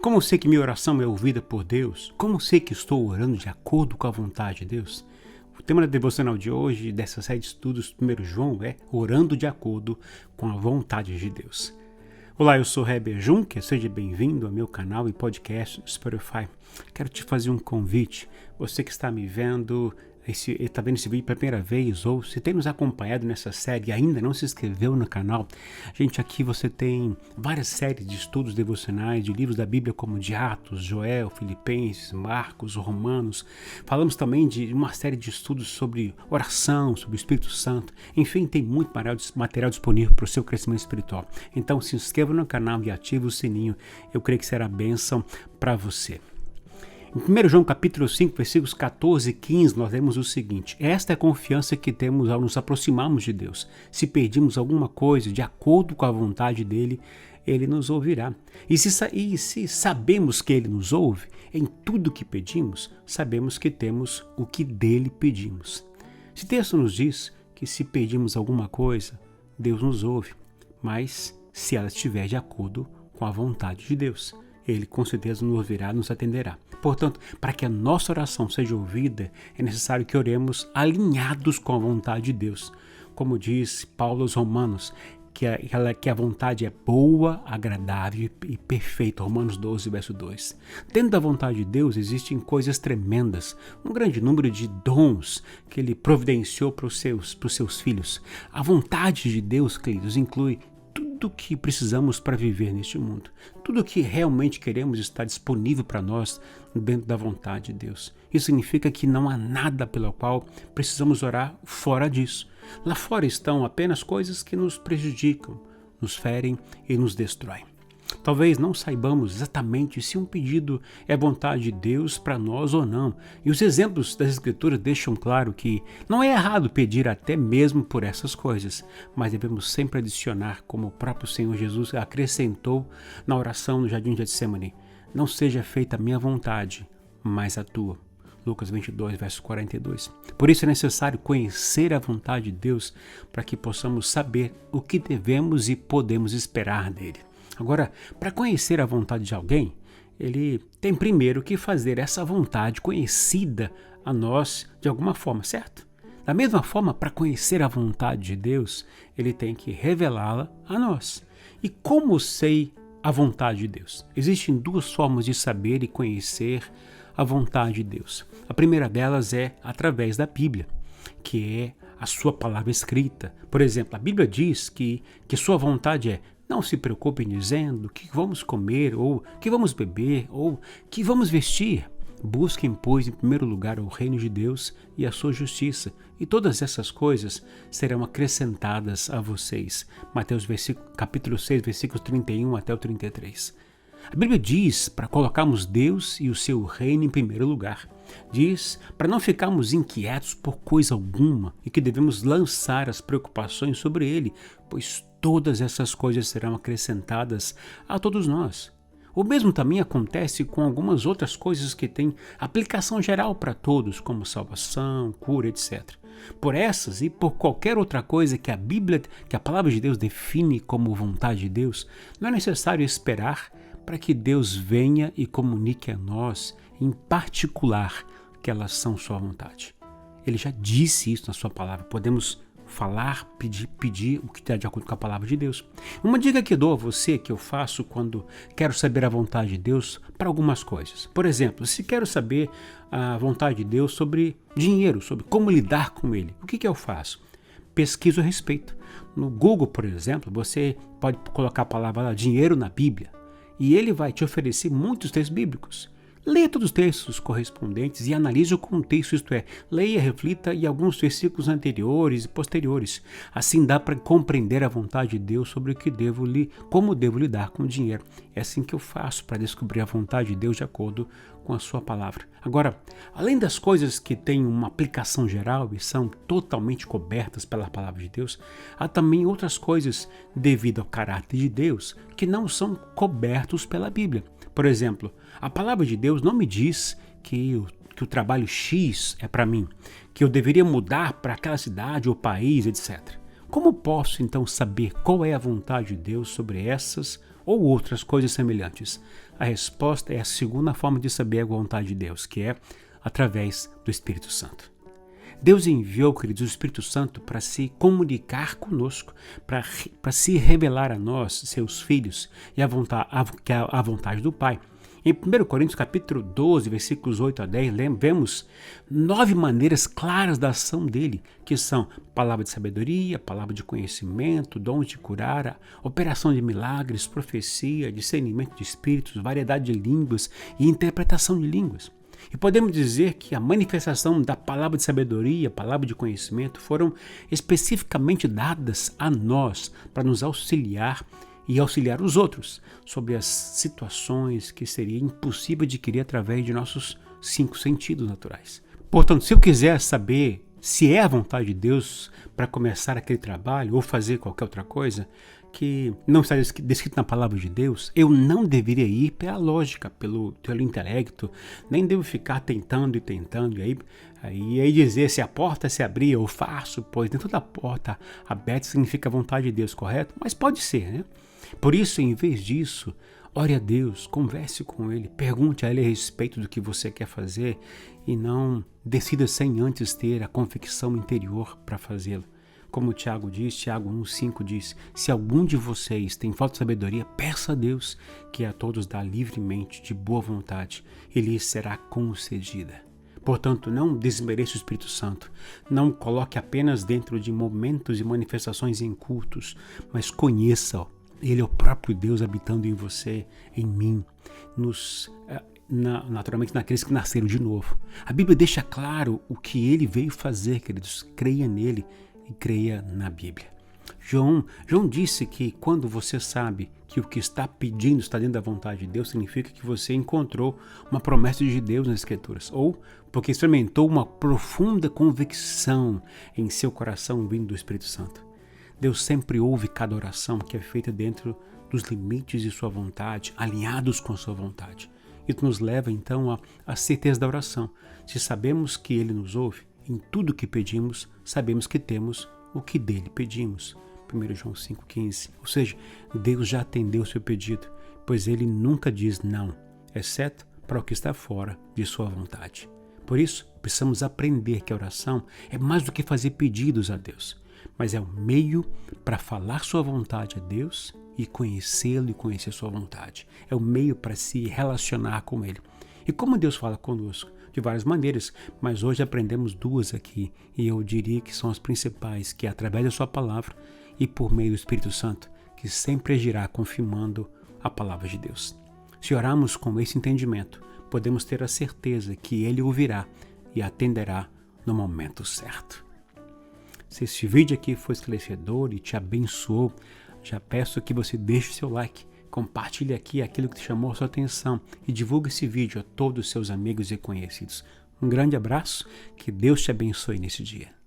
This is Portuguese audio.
Como sei que minha oração é ouvida por Deus? Como sei que estou orando de acordo com a vontade de Deus? O tema da devocional de hoje, dessa série de estudos do 1 João, é Orando de acordo com a vontade de Deus. Olá, eu sou Heber Juncker, seja bem-vindo ao meu canal e podcast Spotify. Quero te fazer um convite, você que está me vendo, está vendo esse vídeo pela primeira vez, ou se tem nos acompanhado nessa série e ainda não se inscreveu no canal, gente, aqui você tem várias séries de estudos devocionais, de livros da Bíblia como de Atos, Joel, Filipenses, Marcos, Romanos. Falamos também de uma série de estudos sobre oração, sobre o Espírito Santo. Enfim, tem muito material disponível para o seu crescimento espiritual. Então se inscreva no canal e ative o sininho. Eu creio que será bênção para você. Em 1 João capítulo 5, versículos 14 e 15, nós lemos o seguinte: esta é a confiança que temos ao nos aproximarmos de Deus. Se pedimos alguma coisa de acordo com a vontade dele, ele nos ouvirá. E se sabemos que ele nos ouve, em tudo que pedimos, sabemos que temos o que dele pedimos. Esse texto nos diz que se pedimos alguma coisa, Deus nos ouve, mas se ela estiver de acordo com a vontade de Deus, ele com certeza nos ouvirá, nos atenderá. Portanto, para que a nossa oração seja ouvida, é necessário que oremos alinhados com a vontade de Deus. Como diz Paulo aos Romanos, que a vontade é boa, agradável e perfeita. Romanos 12, verso 2. Dentro da vontade de Deus existem coisas tremendas, um grande número de dons que ele providenciou para os seus filhos. A vontade de Deus, queridos, inclui tudo o que precisamos para viver neste mundo. Tudo o que realmente queremos está disponível para nós dentro da vontade de Deus. Isso significa que não há nada pelo qual precisamos orar fora disso. Lá fora estão apenas coisas que nos prejudicam, nos ferem e nos destroem. Talvez não saibamos exatamente se um pedido é vontade de Deus para nós ou não. E os exemplos das Escrituras deixam claro que não é errado pedir até mesmo por essas coisas, mas devemos sempre adicionar, como o próprio Senhor Jesus acrescentou na oração no Jardim de Getsemane: não seja feita a minha vontade, mas a tua. Lucas 22, verso 42. Por isso é necessário conhecer a vontade de Deus para que possamos saber o que devemos e podemos esperar dele. Agora, para conhecer a vontade de alguém, ele tem primeiro que fazer essa vontade conhecida a nós de alguma forma, certo? Da mesma forma, para conhecer a vontade de Deus, ele tem que revelá-la a nós. E como sei a vontade de Deus? Existem duas formas de saber e conhecer a vontade de Deus. A primeira delas é através da Bíblia, que é a sua palavra escrita. Por exemplo, a Bíblia diz que sua vontade é: não se preocupem dizendo o que vamos comer, ou que vamos beber, ou que vamos vestir. Busquem, pois, em primeiro lugar o reino de Deus e a sua justiça, e todas essas coisas serão acrescentadas a vocês. Mateus capítulo 6, versículos 31 até o 33. A Bíblia diz para colocarmos Deus e o seu reino em primeiro lugar. Diz para não ficarmos inquietos por coisa alguma e que devemos lançar as preocupações sobre ele, pois todas essas coisas serão acrescentadas a todos nós. O mesmo também acontece com algumas outras coisas que têm aplicação geral para todos, como salvação, cura, etc. Por essas e por qualquer outra coisa que a palavra de Deus define como vontade de Deus, não é necessário esperar para que Deus venha e comunique a nós, em particular, que elas são sua vontade. Ele já disse isso na sua palavra. Podemos falar, pedir o que está de acordo com a palavra de Deus. Uma dica que dou a você, que eu faço quando quero saber a vontade de Deus para algumas coisas. Por exemplo, se quero saber a vontade de Deus sobre dinheiro, sobre como lidar com ele, o que eu faço? Pesquiso a respeito. No Google, por exemplo, você pode colocar a palavra lá, dinheiro na Bíblia, e ele vai te oferecer muitos textos bíblicos. Leia todos os textos correspondentes e analise o contexto, isto é, leia, reflita e alguns versículos anteriores e posteriores. Assim dá para compreender a vontade de Deus sobre como devo lidar com o dinheiro. É assim que eu faço para descobrir a vontade de Deus de acordo com a sua palavra. Agora, além das coisas que têm uma aplicação geral e são totalmente cobertas pela palavra de Deus, há também outras coisas devido ao caráter de Deus que não são cobertos pela Bíblia. Por exemplo, a palavra de Deus não me diz que o trabalho X é para mim, que eu deveria mudar para aquela cidade ou país, etc. Como posso então saber qual é a vontade de Deus sobre essas ou outras coisas semelhantes? A resposta é a segunda forma de saber a vontade de Deus, que é através do Espírito Santo. Deus enviou, queridos, o Espírito Santo para se comunicar conosco, para se revelar a nós, seus filhos, e a vontade do Pai. Em 1 Coríntios capítulo 12, versículos 8 a 10, vemos 9 maneiras claras da ação dele, que são palavra de sabedoria, palavra de conhecimento, dom de curar, operação de milagres, profecia, discernimento de espíritos, variedade de línguas e interpretação de línguas. E podemos dizer que a manifestação da palavra de sabedoria, palavra de conhecimento, foram especificamente dadas a nós para nos auxiliar e auxiliar os outros sobre as situações que seria impossível adquirir através de nossos 5 sentidos naturais. Portanto, se eu quiser saber se é a vontade de Deus para começar aquele trabalho ou fazer qualquer outra coisa que não está descrito na palavra de Deus, eu não deveria ir pela lógica, pelo intelecto, nem devo ficar tentando e aí dizer se a porta se abrir eu faço, pois dentro da porta aberta significa a vontade de Deus, correto? Mas pode ser, né? Por isso, em vez disso, ore a Deus, converse com Ele, pergunte a Ele a respeito do que você quer fazer e não decida sem antes ter a convicção interior para fazê-lo. Como Tiago 1,5 diz, se algum de vocês tem falta de sabedoria, peça a Deus, que a todos dá livremente, de boa vontade, e lhe será concedida. Portanto, não desmereça o Espírito Santo, não coloque apenas dentro de momentos e manifestações em cultos, mas conheça-o. Ele é o próprio Deus habitando em você, em mim, naturalmente naqueles que nasceram de novo. A Bíblia deixa claro o que ele veio fazer, queridos. Creia nele e creia na Bíblia. João disse que quando você sabe que o que está pedindo está dentro da vontade de Deus, significa que você encontrou uma promessa de Deus nas Escrituras, ou porque experimentou uma profunda convicção em seu coração vindo do Espírito Santo. Deus sempre ouve cada oração que é feita dentro dos limites de sua vontade, alinhados com sua vontade. Isso nos leva então à certeza da oração. Se sabemos que Ele nos ouve, em tudo que pedimos, sabemos que temos o que dele pedimos. 1 João 5,15. Ou seja, Deus já atendeu o seu pedido, pois Ele nunca diz não, exceto para o que está fora de sua vontade. Por isso, precisamos aprender que a oração é mais do que fazer pedidos a Deus, mas é um meio para falar sua vontade a Deus e conhecê-lo e conhecer sua vontade. É um meio para se relacionar com Ele. E como Deus fala conosco? De várias maneiras, mas hoje aprendemos 2 aqui, e eu diria que são as principais, que é através da sua palavra e por meio do Espírito Santo, que sempre agirá confirmando a palavra de Deus. Se orarmos com esse entendimento, podemos ter a certeza que Ele ouvirá e atenderá no momento certo. Se este vídeo aqui foi esclarecedor e te abençoou, já peço que você deixe seu like, compartilhe aqui aquilo que te chamou a sua atenção e divulgue esse vídeo a todos os seus amigos e conhecidos. Um grande abraço, que Deus te abençoe nesse dia.